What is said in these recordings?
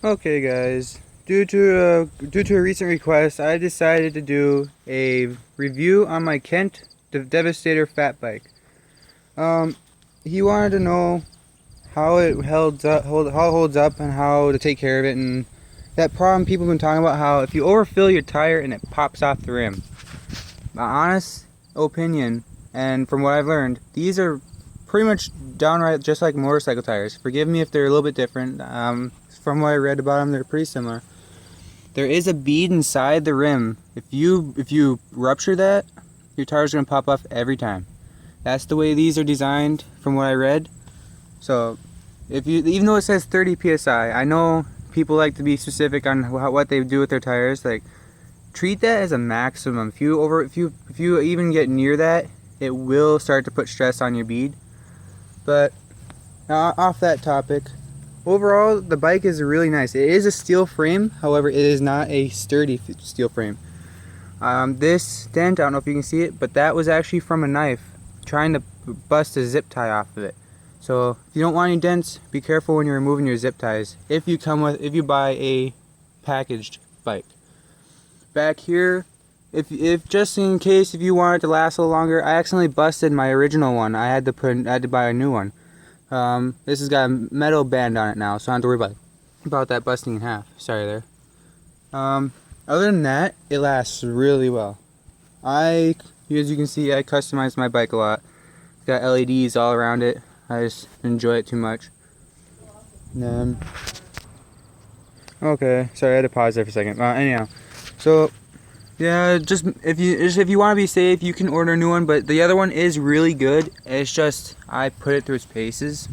Okay, guys. Due to a recent request, I decided to do a review on my Kent Devastator fat bike. He wanted to know how it holds up, and how to take care of it, and that problem people have been talking about, how if you overfill your tire and it pops off the rim. My honest opinion, and from what I've learned, these are pretty much downright just like motorcycle tires. Forgive me if they're a little bit different. From what I read about them, they're pretty similar. There is a bead inside the rim. If you rupture that, your tire's gonna pop off every time. That's the way these are designed, from what I read. So, even though it says 30 psi, I know people like to be specific on what they do with their tires. Like, treat that as a maximum. If you even get near that, it will start to put stress on your bead. But off that topic, overall the bike is really nice. It is a steel frame, however it is not a sturdy steel frame. This dent, I don't know if you can see it, but that was actually from a knife trying to bust a zip tie off of it. So if you don't want any dents, be careful when you're removing your zip ties if you buy a packaged bike. Back here, if just in case, if you want it to last a little longer, I accidentally busted my original one. I had to buy a new one. This has got a metal band on it now, so I don't have to worry about that busting in half. Sorry there. Other than that, it lasts really well. As you can see, I customized my bike a lot. It's got LEDs all around it. I just enjoy it too much. Okay, sorry, I had to pause there for a second. Anyhow, so yeah, if you want to be safe, you can order a new one. But the other one is really good. It's just I put it through its paces,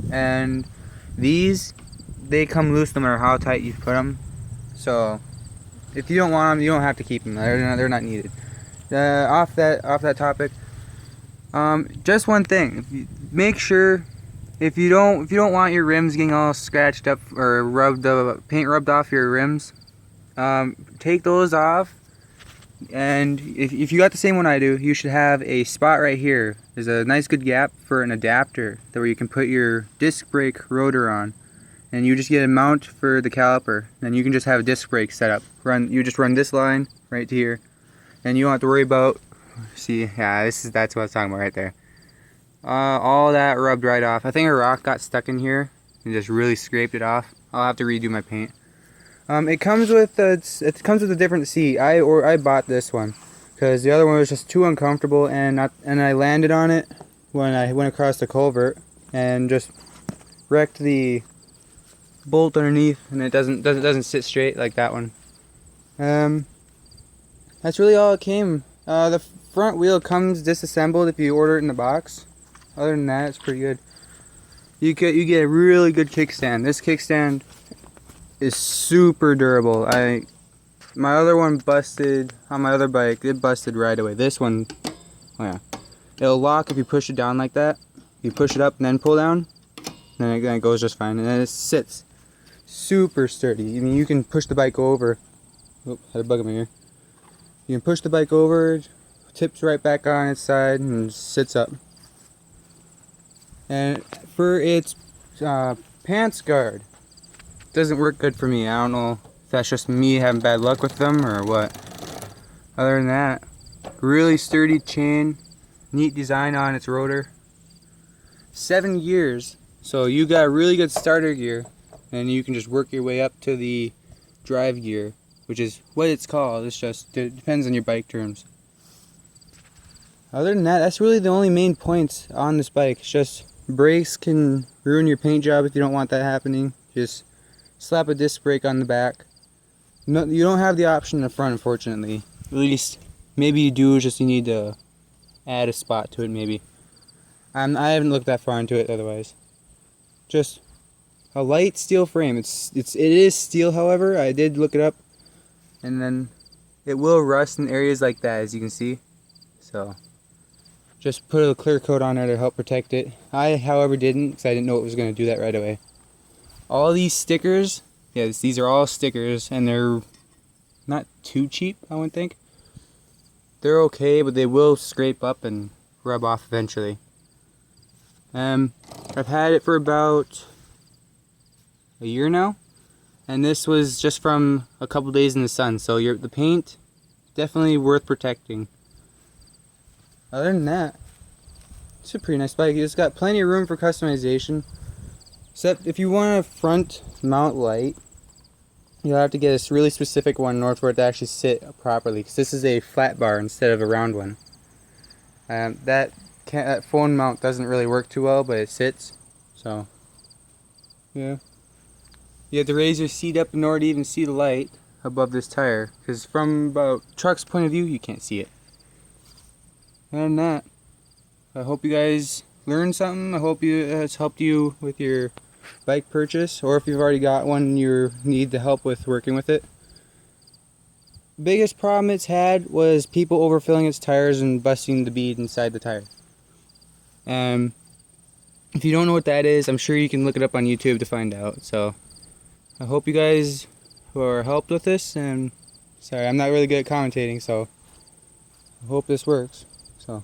and they come loose no matter how tight you put them. So if you don't want them, you don't have to keep them. They're not needed. Off that topic. Just one thing. Make sure if you don't want your rims getting all scratched up or paint rubbed off your rims, take those off. And if you got the same one I do, you should have a spot right here. There's a nice good gap for an adapter where you can put your disc brake rotor on, and you just get a mount for the caliper. Then you can just have a disc brake set up. You just run this line right here, and you don't have to worry about. See, yeah, that's what I was talking about right there. All that rubbed right off. I think a rock got stuck in here and just really scraped it off. I'll have to redo my paint. It comes with a different seat. I bought this one because the other one was just too uncomfortable, and I landed on it when I went across the culvert and just wrecked the bolt underneath, and it doesn't sit straight like that one. That's really all it came. The front wheel comes disassembled if you order it in the box. Other than that, it's pretty good. You get a really good kickstand. This kickstand is super durable. My other one busted on my other bike. It busted right away. This one, oh yeah, it'll lock if you push it down like that. You push it up and then pull down, then it goes just fine. And then it sits super sturdy. I mean, you can push the bike over. Oh, had a bug in my ear. You can push the bike over, tips right back on its side, and sits up. And for its pants guard, doesn't work good for me. I don't know if that's just me having bad luck with them or what. Other than that, really sturdy chain, neat design on its rotor. 7 gears, so you got a really good starter gear, and you can just work your way up to the drive gear, which is what it's called. It depends on your bike terms. Other than that, that's really the only main points on this bike. It's just brakes can ruin your paint job if you don't want that happening. Just slap a disc brake on the back. No, you don't have the option in the front, unfortunately. At least, maybe you do, just you need to add a spot to it, maybe. I haven't looked that far into it otherwise. Just a light steel frame. It is steel, however. I did look it up. And then it will rust in areas like that, as you can see. So just put a clear coat on there to help protect it. I, however, didn't, because I didn't know it was going to do that right away. All these stickers, yes, these are all stickers, and they're not too cheap, I wouldn't think. They're okay, but they will scrape up and rub off eventually. I've had it for about a year now, and this was just from a couple days in the sun, so the paint definitely worth protecting. Other than that, it's a pretty nice bike. It's got plenty of room for customization, except if you want a front mount light, you'll have to get a really specific one in order for it to actually sit properly, because this is a flat bar instead of a round one. That phone mount doesn't really work too well, but it sits. So, yeah. You have to raise your seat up in order to even see the light above this tire, because from a truck's point of view, you can't see it. Other than that, I hope you guys learned something. I hope it's helped you with your bike purchase, or if you've already got one, you need the help with working with it. Biggest problem it's had was people overfilling its tires and busting the bead inside the tire. If you don't know what that is, I'm sure you can look it up on YouTube to find out. So I hope you guys were helped with this, and sorry, I'm not really good at commentating, so I hope this works. So